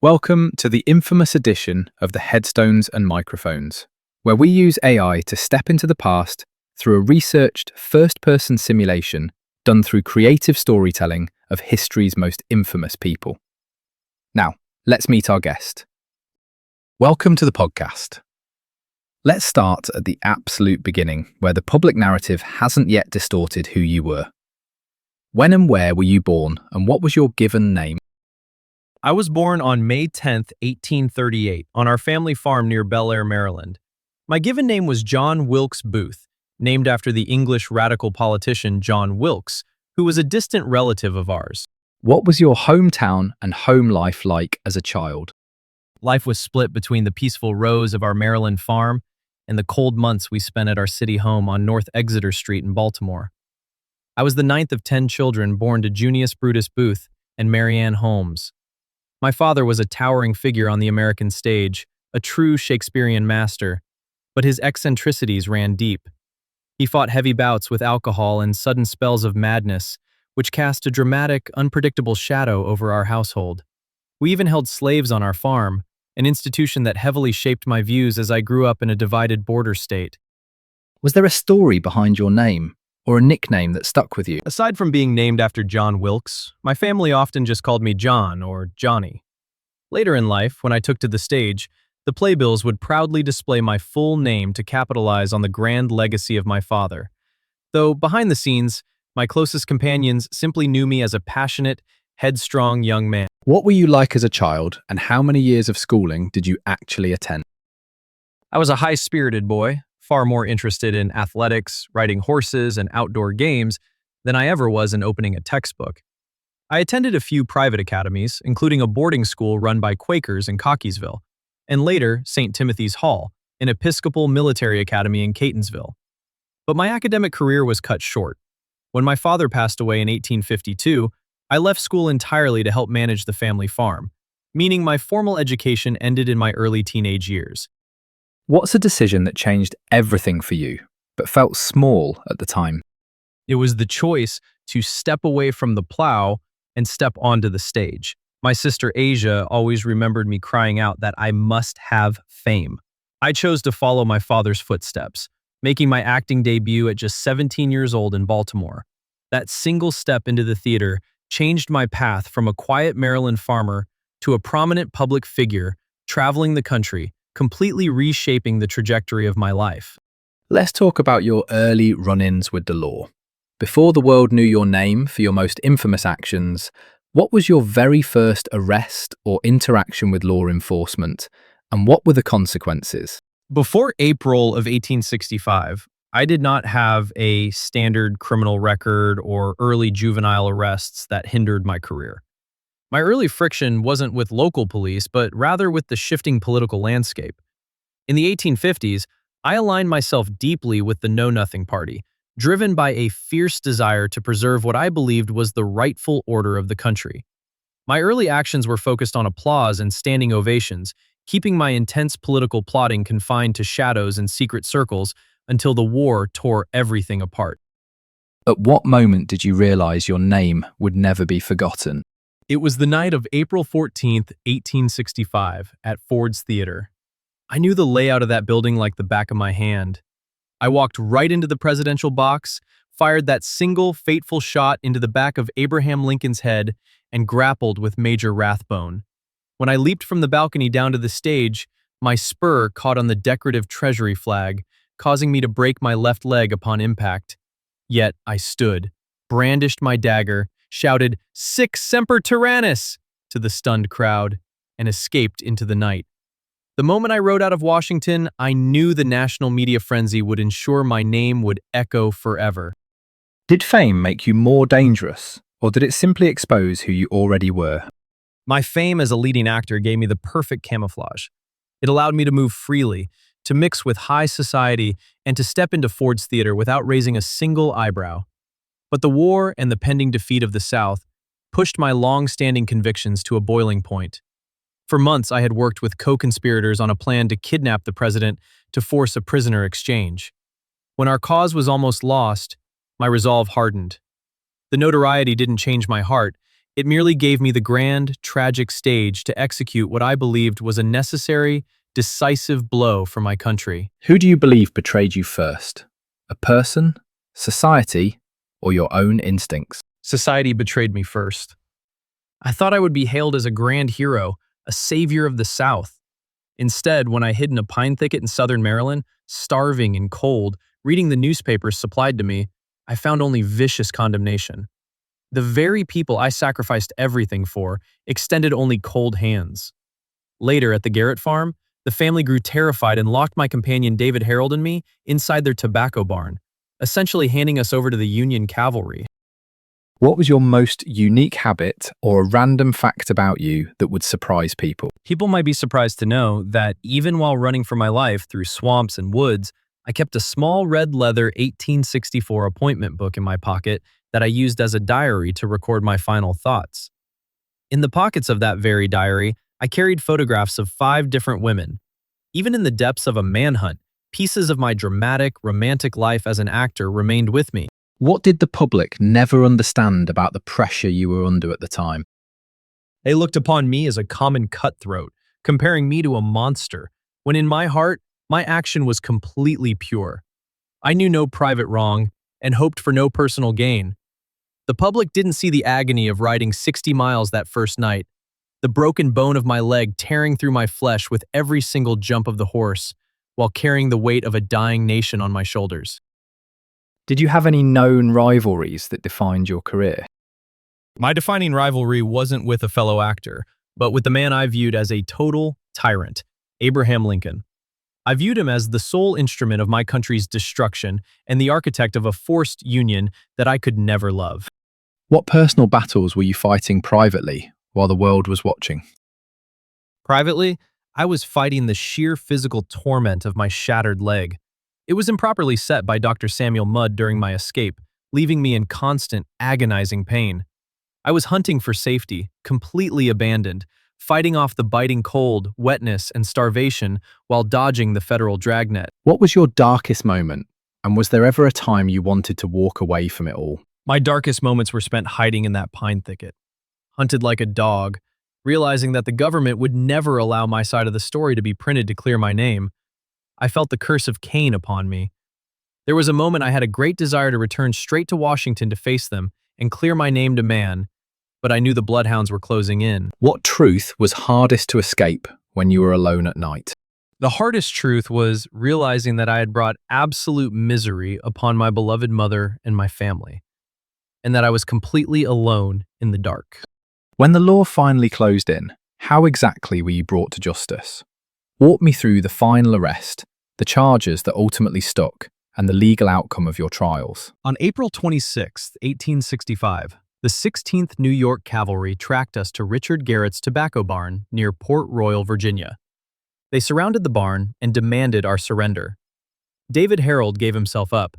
Welcome to the infamous edition of the Headstones and Microphones, where we use AI to step into the past through a researched first-person simulation done through creative storytelling of history's most infamous people. Now, let's meet our guest. Welcome to the podcast. Let's start at the absolute beginning, where the public narrative hasn't yet distorted who you were. When and where were you born, and what was your given name? I was born on May 10, 1838, on our family farm near Bel Air, Maryland. My given name was John Wilkes Booth, named after the English radical politician John Wilkes, who was a distant relative of ours. What was your hometown and home life like as a child? Life was split between the peaceful rows of our Maryland farm and the cold months we spent at our city home on North Exeter Street in Baltimore. I was the ninth of 10 children born to Junius Brutus Booth and Mary Ann Holmes. My father was a towering figure on the American stage, a true Shakespearean master, but his eccentricities ran deep. He fought heavy bouts with alcohol and sudden spells of madness, which cast a dramatic, unpredictable shadow over our household. We even held slaves on our farm, an institution that heavily shaped my views as I grew up in a divided border state. Was there a story behind your name, or a nickname that stuck with you? Aside from being named after John Wilkes, my family often just called me John or Johnny. Later in life, when I took to the stage, the playbills would proudly display my full name to capitalize on the grand legacy of my father. Though behind the scenes, my closest companions simply knew me as a passionate, headstrong young man. What were you like as a child, and how many years of schooling did you actually attend? I was a high-spirited boy, far more interested in athletics, riding horses, and outdoor games than I ever was in opening a textbook. I attended a few private academies, including a boarding school run by Quakers in Cockeysville, and later St. Timothy's Hall, an Episcopal military academy in Catonsville. But my academic career was cut short. When my father passed away in 1852, I left school entirely to help manage the family farm, meaning my formal education ended in my early teenage years. What's a decision that changed everything for you, but felt small at the time? It was the choice to step away from the plow and step onto the stage. My sister Asia always remembered me crying out that I must have fame. I chose to follow my father's footsteps, making my acting debut at just 17 years old in Baltimore. That single step into the theater changed my path from a quiet Maryland farmer to a prominent public figure traveling the country, completely reshaping the trajectory of my life. Let's talk about your early run-ins with the law. Before the world knew your name for your most infamous actions, what was your very first arrest or interaction with law enforcement, and what were the consequences? Before April of 1865, I did not have a standard criminal record or early juvenile arrests that hindered my career. My early friction wasn't with local police, but rather with the shifting political landscape. In the 1850s, I aligned myself deeply with the Know-Nothing Party, driven by a fierce desire to preserve what I believed was the rightful order of the country. My early actions were focused on applause and standing ovations, keeping my intense political plotting confined to shadows and secret circles until the war tore everything apart. At what moment did you realize your name would never be forgotten? It was the night of April 14th, 1865, at Ford's Theater. I knew the layout of that building like the back of my hand. I walked right into the presidential box, fired that single fateful shot into the back of Abraham Lincoln's head, and grappled with Major Rathbone. When I leaped from the balcony down to the stage, my spur caught on the decorative Treasury flag, causing me to break my left leg upon impact. Yet I stood, brandished my dagger, shouted, "Sic Semper Tyrannis!" to the stunned crowd, and escaped into the night. The moment I rode out of Washington, I knew the national media frenzy would ensure my name would echo forever. Did fame make you more dangerous, or did it simply expose who you already were? My fame as a leading actor gave me the perfect camouflage. It allowed me to move freely, to mix with high society, and to step into Ford's Theater without raising a single eyebrow. But the war and the pending defeat of the South pushed my long-standing convictions to a boiling point. For months, I had worked with co-conspirators on a plan to kidnap the president to force a prisoner exchange. When our cause was almost lost, my resolve hardened. The notoriety didn't change my heart, It merely gave me the grand, tragic stage to execute what I believed was a necessary, decisive blow for my country. Who do you believe betrayed you first? A person, society, or your own instincts? Society betrayed me first. I thought I would be hailed as a grand hero, a savior of the South. Instead, when I hid in a pine thicket in southern Maryland, starving and cold, reading the newspapers supplied to me, I found only vicious condemnation. The very people I sacrificed everything for extended only cold hands. Later, at the Garrett farm, the family grew terrified and locked my companion David Harold and me inside their tobacco barn, essentially handing us over to the Union cavalry. What was your most unique habit or a random fact about you that would surprise people? People might be surprised to know that even while running for my life through swamps and woods, I kept a small red leather 1864 appointment book in my pocket that I used as a diary to record my final thoughts. In the pockets of that very diary, I carried photographs of 5 different women. Even in the depths of a manhunt, pieces of my dramatic, romantic life as an actor remained with me. What did the public never understand about the pressure you were under at the time? They looked upon me as a common cutthroat, comparing me to a monster, when in my heart, my action was completely pure. I knew no private wrong and hoped for no personal gain. The public didn't see the agony of riding 60 miles that first night, the broken bone of my leg tearing through my flesh with every single jump of the horse, while carrying the weight of a dying nation on my shoulders. Did you have any known rivalries that defined your career? My defining rivalry wasn't with a fellow actor, but with the man I viewed as a total tyrant, Abraham Lincoln. I viewed him as the sole instrument of my country's destruction and the architect of a forced union that I could never love. What personal battles were you fighting privately while the world was watching? Privately, I was fighting the sheer physical torment of my shattered leg. It was improperly set by Dr. Samuel Mudd during my escape, leaving me in constant, agonizing pain. I was hunting for safety, completely abandoned, fighting off the biting cold, wetness, and starvation while dodging the federal dragnet. What was your darkest moment, and was there ever a time you wanted to walk away from it all? My darkest moments were spent hiding in that pine thicket, hunted like a dog, realizing that the government would never allow my side of the story to be printed to clear my name. I felt the curse of Cain upon me. There was a moment I had a great desire to return straight to Washington to face them and clear my name to man, but I knew the bloodhounds were closing in. What truth was hardest to escape when you were alone at night? The hardest truth was realizing that I had brought absolute misery upon my beloved mother and my family, and that I was completely alone in the dark. When the law finally closed in, how exactly were you brought to justice? Walk me through the final arrest, the charges that ultimately stuck, and the legal outcome of your trials. On April 26, 1865, the 16th New York Cavalry tracked us to Richard Garrett's tobacco barn near Port Royal, Virginia. They surrounded the barn and demanded our surrender. David Harold gave himself up,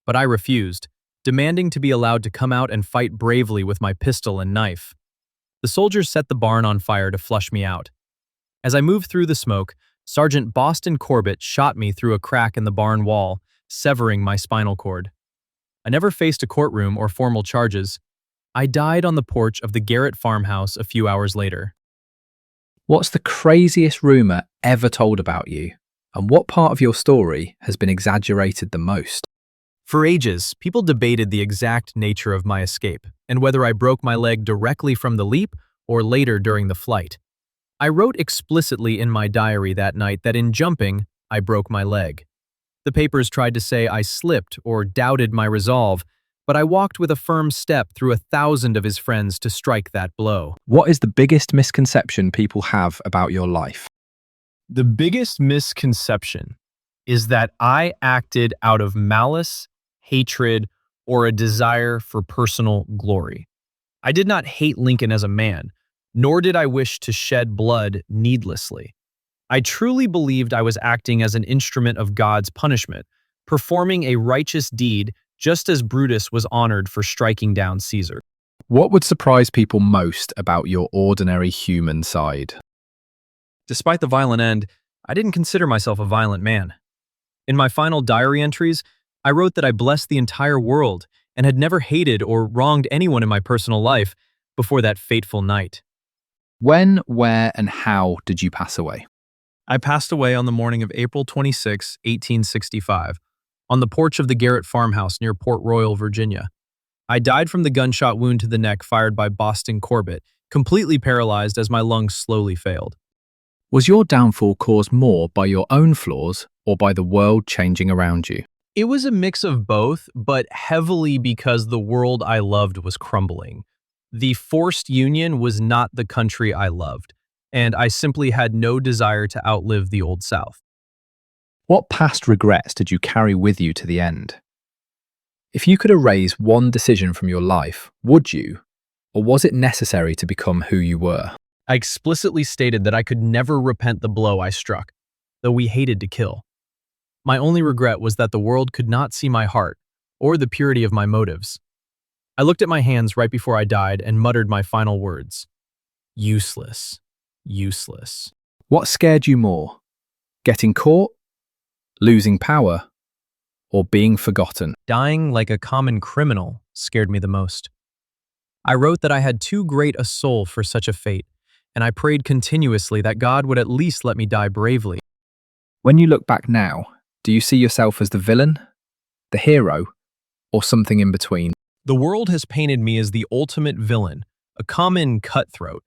but I refused, demanding to be allowed to come out and fight bravely with my pistol and knife. The soldiers set the barn on fire to flush me out. As I moved through the smoke, Sergeant Boston Corbett shot me through a crack in the barn wall, severing my spinal cord. I never faced a courtroom or formal charges. I died on the porch of the Garrett farmhouse a few hours later. What's the craziest rumor ever told about you? And what part of your story has been exaggerated the most? For ages, people debated the exact nature of my escape and whether I broke my leg directly from the leap or later during the flight. I wrote explicitly in my diary that night that in jumping, I broke my leg. The papers tried to say I slipped or doubted my resolve, but I walked with a firm step through 1,000 of his friends to strike that blow. What is the biggest misconception people have about your life? The biggest misconception is that I acted out of malice, hatred, or a desire for personal glory. I did not hate Lincoln as a man, nor did I wish to shed blood needlessly. I truly believed I was acting as an instrument of God's punishment, performing a righteous deed just as Brutus was honored for striking down Caesar. What would surprise people most about your ordinary human side? Despite the violent end, I didn't consider myself a violent man. In my final diary entries, I wrote that I blessed the entire world and had never hated or wronged anyone in my personal life, before that fateful night. When, where, and how did you pass away? I passed away on the morning of April 26, 1865, on the porch of the Garrett farmhouse near Port Royal, Virginia. I died from the gunshot wound to the neck fired by Boston Corbett, completely paralyzed as my lungs slowly failed. Was your downfall caused more by your own flaws or by the world changing around you? It was a mix of both, but heavily because the world I loved was crumbling. The forced union was not the country I loved, and I simply had no desire to outlive the Old South. What past regrets did you carry with you to the end? If you could erase one decision from your life, would you? Or was it necessary to become who you were? I explicitly stated that I could never repent the blow I struck, though we hated to kill. My only regret was that the world could not see my heart or the purity of my motives. I looked at my hands right before I died and muttered my final words. Useless. Useless. What scared you more? Getting caught? Losing power? Or being forgotten? Dying like a common criminal scared me the most. I wrote that I had too great a soul for such a fate, and I prayed continuously that God would at least let me die bravely. When you look back now, do you see yourself as the villain, the hero, or something in between? The world has painted me as the ultimate villain, a common cutthroat,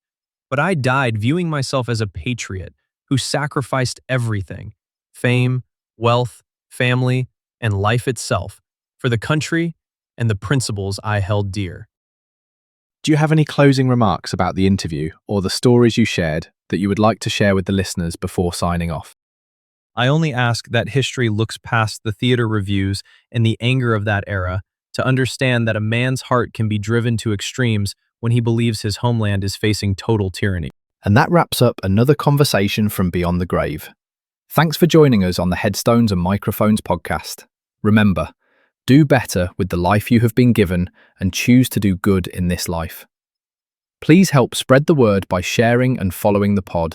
but I died viewing myself as a patriot who sacrificed everything, fame, wealth, family, and life itself, for the country and the principles I held dear. Do you have any closing remarks about the interview or the stories you shared that you would like to share with the listeners before signing off? I only ask that history looks past the theater reviews and the anger of that era to understand that a man's heart can be driven to extremes when he believes his homeland is facing total tyranny. And that wraps up another conversation from Beyond the Grave. Thanks for joining us on the Headstones and Microphones podcast. Remember, do better with the life you have been given and choose to do good in this life. Please help spread the word by sharing and following the pod.